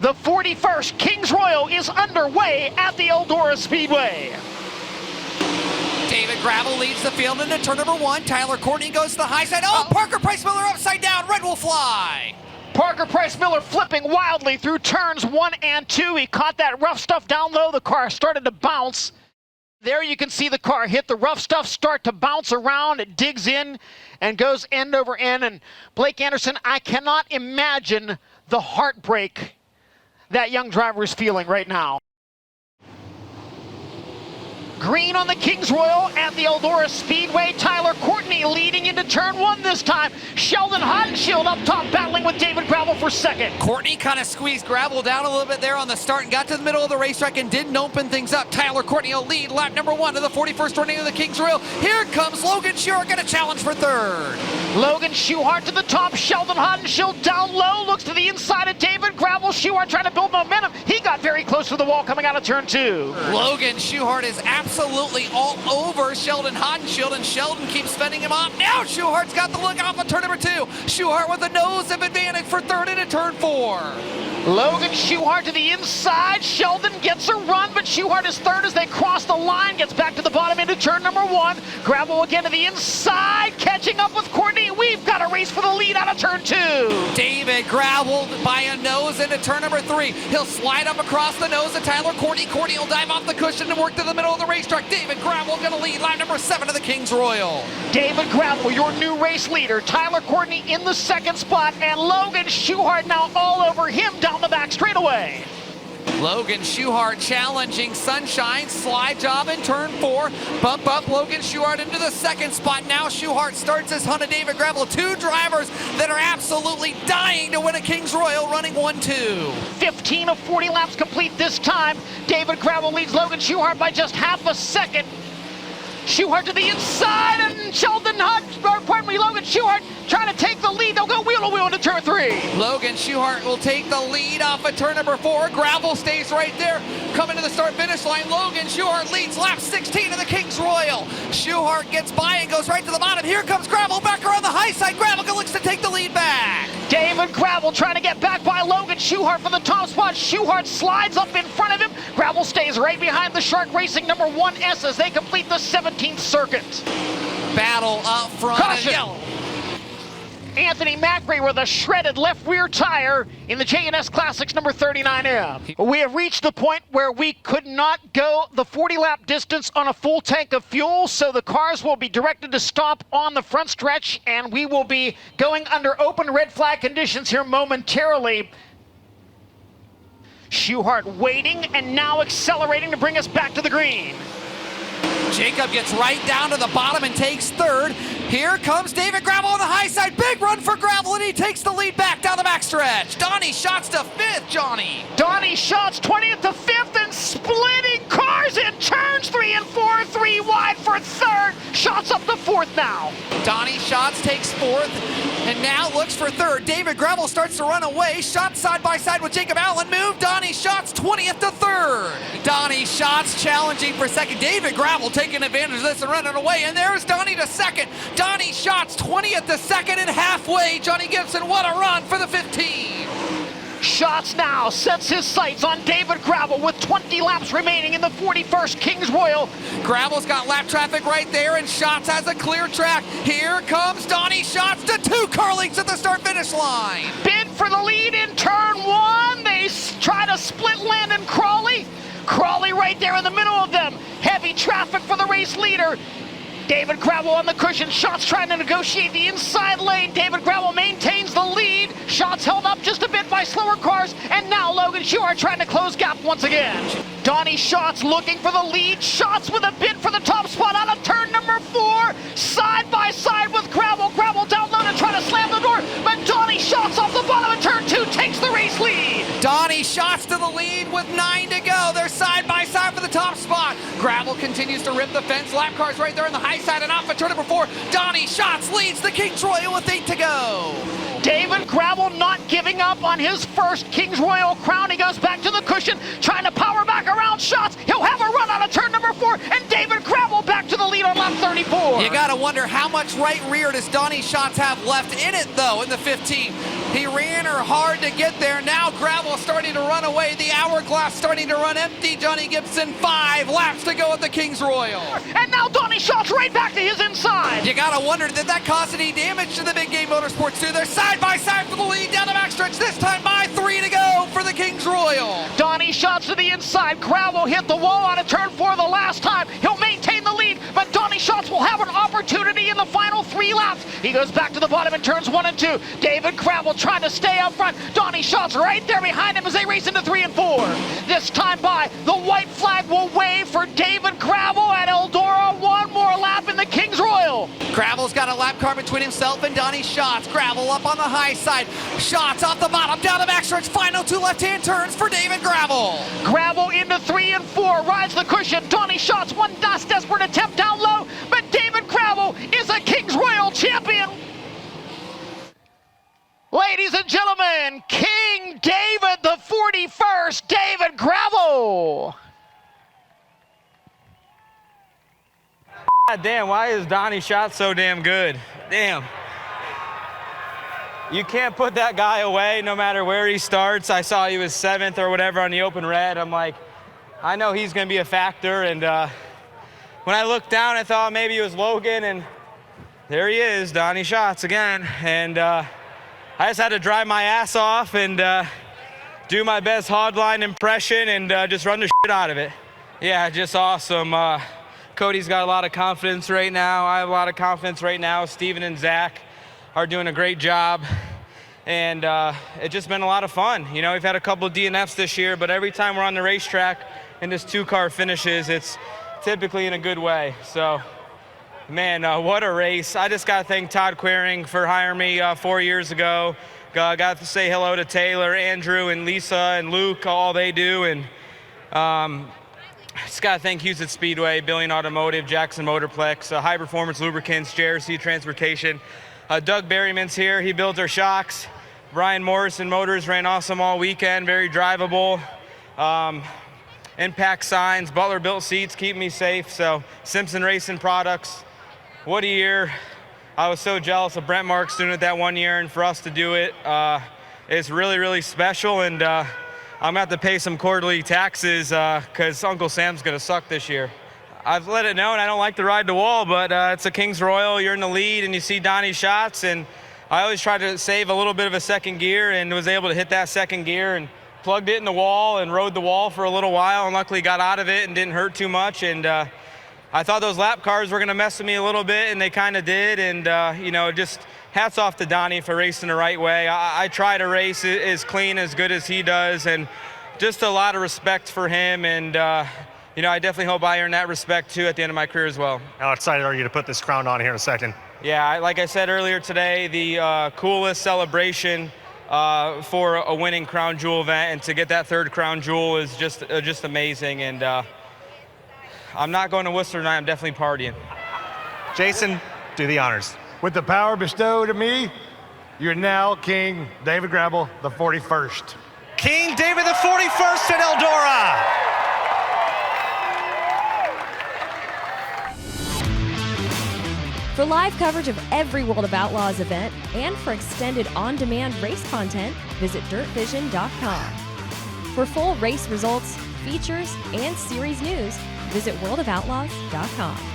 The 41st Kings Royal is underway at the Eldora Speedway. David Gravel leads the field into turn number 1. Tyler Courtney goes to the high side. Oh, Parker Price Miller upside down. Red will fly. Parker Price Miller flipping wildly through turns 1 and 2. He caught that rough stuff down low. The car started to bounce. There you can see the car hit the rough stuff, start to bounce around. It digs in and goes end over end. And Blake Anderson, I cannot imagine the heartbreak that young driver is feeling right now. Green on the Kings Royal at the Eldora Speedway. Tyler Courtney leading into turn 1 this time. Sheldon Hodenshield up top battling with David Gravel for second. Courtney kind of squeezed Gravel down a little bit there on the start and got to the middle of the racetrack and didn't open things up. Tyler Courtney will lead lap number 1 of the 41st running of the Kings Royal. Here comes Logan Schuhart, going to challenge for third. Logan Schuhart to the top. Sheldon Hodenshield down low. Looks to the inside of David Gravel. Schuhart trying to build momentum. He got very close to the wall coming out of turn 2. Logan Schuhart is absolutely all over Sheldon Hodenshield, and Sheldon keeps fending him off. Now Schuhart's got the look off of turn number 2. Schuhart with a nose of advantage for third into turn 4. Logan Schuhart to the inside. Sheldon gets a run, but Schuhart is third as they cross the line. Gets back to the bottom into turn number 1. Gravel again to the inside, catching up with Courtney. We've got a race for the lead out of turn 2. David Gravel by a nose into turn number 3. He'll slide up across the nose of Tyler Courtney. Courtney will dive off the cushion and work to the middle of the racetrack. David Gravel going to lead lap number 7 of the Kings Royal. David Gravel, your new race leader. Tyler Courtney in the second spot, and Logan Schuhart now all over him down the back straightaway. Logan Schuhart challenging Sunshine. Slide job in turn 4. Bump up Logan Schuhart into the second spot. Now Schuhart starts his hunt of David Gravel. Two drivers that are absolutely dying to win a Kings Royal running 1-2. 15 of 40 laps complete this time. David Gravel leads Logan Schuhart by just half a second. Schuhart to the inside, and Logan Schuhart trying to take the lead. They'll go wheel to wheel into turn 3. Logan Schuhart will take the lead off of turn number 4. Gravel stays right there. Coming to the start-finish line, Logan Schuhart leads lap 16 of the Kings Royal. Schuhart gets by and goes right to the bottom. Here comes Gravel back around the high side. Gravel looks to take the lead back. David Gravel trying to get back by Logan Schuhart for the top spot. Schuhart slides up in front of him. Gravel stays right behind the Shark Racing number 1S as they complete the 17th circuit. Battle up front. Caution. Yellow. Anthony Macri with a shredded left rear tire in the J&S Classics number 39M. We have reached the point where we could not go the 40-lap distance on a full tank of fuel, so the cars will be directed to stop on the front stretch, and we will be going under open red flag conditions here momentarily. Schuhart waiting and now accelerating to bring us back to the green. Jacob gets right down to the bottom and takes third. Here comes David Gravel on the high side. Big run for Gravel, and he takes the lead back down the backstretch. Donnie Schatz to 5th, Johnny. Donnie Schatz 20th to 5th and splitting cars in turns 3 and 4. 3 wide for third. Schatz up to 4th now. Donnie Schatz takes 4th and now looks for third. David Gravel starts to run away. Schatz side by side with Jacob Allen. Move. Donnie Schatz 20th to 3rd. Donnie Schatz challenging for second. David Gravel taking advantage of this and running away. And there's Donnie to second. Donnie Schatz 20th to second and halfway. Johnny Gibson, what a run for the 15. Schatz now sets his sights on David Gravel with 20 laps remaining in the 41st Kings Royal. Gravel's got lap traffic right there, and Schatz has a clear track. Here comes Donnie Schatz to 2 car lengths at the start-finish line. Bid for the lead in turn 1. They try to split Landon Crawley. Crawley right there in the middle of them. Heavy traffic for the race leader. David Gravel on the cushion. Schatz trying to negotiate the inside lane. David Gravel maintains the lead. Schatz held up just a bit by slower cars. And now Logan Schuhart trying to close gap once again. Donnie Schatz looking for the lead. Schatz with a bid for the top spot out of turn number 4. Side by side with Gravel. Gravel down low to try to slam the door. But Donnie Schatz off the bottom of turn 2 takes the race lead. Donnie Schatz to the lead with 9 to go. They're side by side for the top spot. Gravel continues to rip the fence. Lap cars right there in the high side and off of turn number 4. Donnie Schatz leads the Kings Royal with 8 to go. David Gravel not giving up on his first Kings Royal crown. He goes back to the cushion, trying to power back around Schatz. He'll have a run out of turn number 4, and David Gravel back to the lead on lap 34. You gotta wonder how much right rear does Donnie Schatz have left in it, though, in the 15. He ran her hard to get there. Now Gravel starting to run away. The hourglass starting to run empty. Johnny Gibson, 5 laps to go at the Kings Royal. And now Donnie Schatz right back to his inside. You gotta wonder, did that cause any damage to the Big Game Motorsports 2? They're side by side for the lead down the backstretch. This time by 3 to go for the Kings Royal. Donnie Schatz to the inside. Gravel hit the wall on a turn 4 the last time. He'll maintain the lead, but Donnie Schatz will have an opportunity in the final 3 laps. He goes back to the bottom in turns 1 and 2. David Gravel trying to stay up front. Donnie Schatz right there behind him as they race into 3 and 4. This time by, the white flag will wave for David Gravel at Eldora. 1 more lap in the Kings Royal. Gravel's got a lap car between himself and Donnie Schatz. Gravel up on the high side. Schatz off the bottom, down the backstretch. Final 2 left-hand turns for David Gravel. Gravel into 3 and 4, rides the cushion. Donnie Schatz, one last desperate attempt down low, but David Gravel is a Kings Royal champion. Ladies and gentlemen, King David the 41st, David Gravel. God damn, why is Donnie Schatz so damn good? Damn. You can't put that guy away no matter where he starts. I saw he was 7th or whatever on the open red. I'm like, I know he's going to be a factor. And when I looked down, I thought maybe it was Logan. And there he is, Donnie Schatz again. And I just had to drive my ass off and do my best hardline impression and just run the shit out of it. Yeah, just awesome. Cody's got a lot of confidence right now. I have a lot of confidence right now. Steven and Zach are doing a great job. And it's just been a lot of fun. You know, we've had a couple of DNFs this year, but every time we're on the racetrack and this 2-car finishes, it's typically in a good way. So, man, what a race. I just got to thank Todd Quiring for hiring me 4 years ago. Got to say hello to Taylor, Andrew, and Lisa, and Luke, all they do. And just got to thank Houston Speedway, Billion Automotive, Jackson Motorplex, High Performance Lubricants, JRC Transportation. Doug Berryman's here. He builds our shocks. Brian Morrison Motors ran awesome all weekend, very drivable. Impact signs, Butler built seats, keep me safe. So Simpson Racing Products, what a year. I was so jealous of Brent Marks doing it that 1 year, and for us to do it, it's really, really special. And I'm gonna have to pay some quarterly taxes because Uncle Sam's gonna suck this year. I've let it known I don't like to ride the wall, but it's a Kings Royal. You're in the lead and you see Donnie Schatz, and I always try to save a little bit of a second gear and was able to hit that second gear and plugged it in the wall and rode the wall for a little while, and luckily got out of it and didn't hurt too much. And I thought those lap cars were gonna mess with me a little bit, and they kind of did. And you know, just hats off to Donnie for racing the right way. I try to race as clean, as good as he does, and just a lot of respect for him. And you know, I definitely hope I earn that respect too at the end of my career as well. How excited are you to put this crown on here in a second? Yeah, like I said earlier today, the coolest celebration for a winning crown jewel event, and to get that 3rd crown jewel is just amazing. And I'm not going to Worcester tonight. I'm definitely partying. Jason, do the honors. With the power bestowed to me, you're now King David Gravel, the 41st. King David the 41st at Eldora. For live coverage of every World of Outlaws event and for extended on-demand race content, visit dirtvision.com. For full race results, features, and series news, visit worldofoutlaws.com.